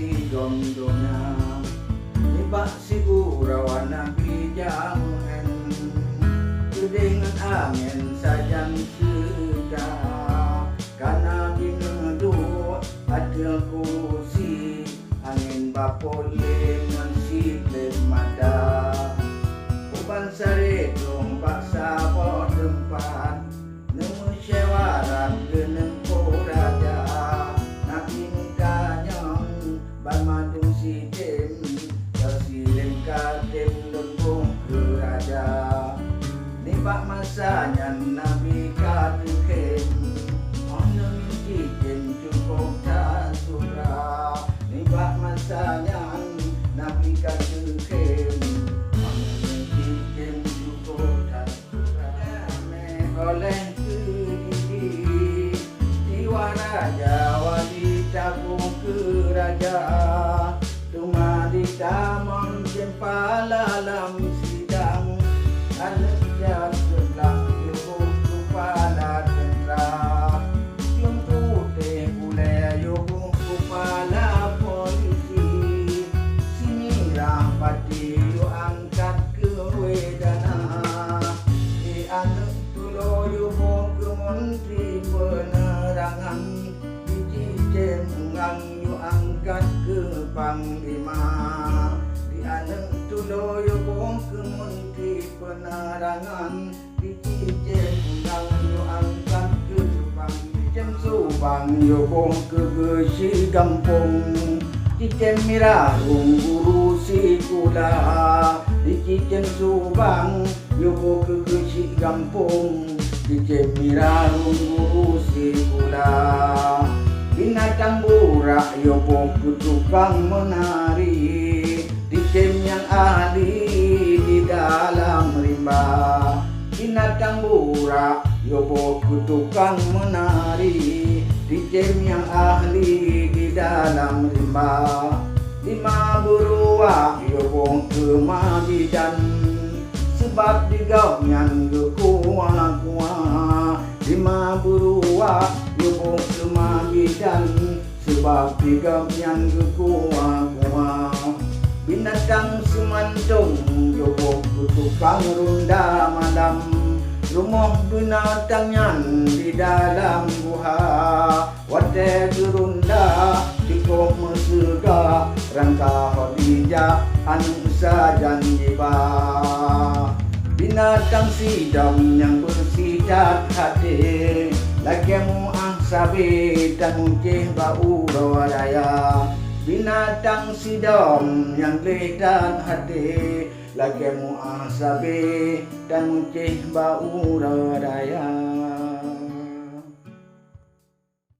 si gondona Iba siguro anak bijangan Dengan angin sajang sedang Karena binedu ada kursi Angin bapole dengan si lemada Uban saredong paksa po tempat Nemu syawaran geneng po raja Nabi nikahnya ban madung si dem Tersilem kadem lembung ke raja Nibak masanya Nabi kadukem Ono minti jem cukup tak surah Nibak masanya Nabi kadukem Ono minti jem cukup tak surah Oleh kediri Jiwa raja wali tabung ke raja Tumadi tamang jempala lam sidang Anak sebelah yubung kepala tentera Yung putih boleh yubung kepala polisi Sini rapati yu angkat ke wedana Di anak tulo yubung ke menteri penerangan Di cincin mengang yu angkat ke panglima Di anak tulo yubung ke menteri penerangan Di cincin mengang yu angkat ke panglima Subang yubung ke besi gampung Cincin merah guru si kula Di cincin Subang yubung ke besi gampung Cincin merah guru si kula Binatang burak yubung ke tukang menari Cincin yang ahli di dalam rimba Binatang burak yubung ke tukang menari Cincin yang ahli di dalam rimba Lima beruak yubung ke mabidan Sebab digaunya ke kuah-kuah Lima beruak yubung ke mabidan Sebab digaunya ke kuah-kuah Binatang semantung yubung ke tukang ronda malam Rumah binatangnya di dalam guha Wadah gerunda di koma surga Rangka Khadijah anu sajan jiba Binatang sidam yang bersidat hati Lagi mu'ah sabi dan muncih bau rawadaya Binatang sidam yang geledan hati Lagi mu'ah sabi dan muncih bau rawadaya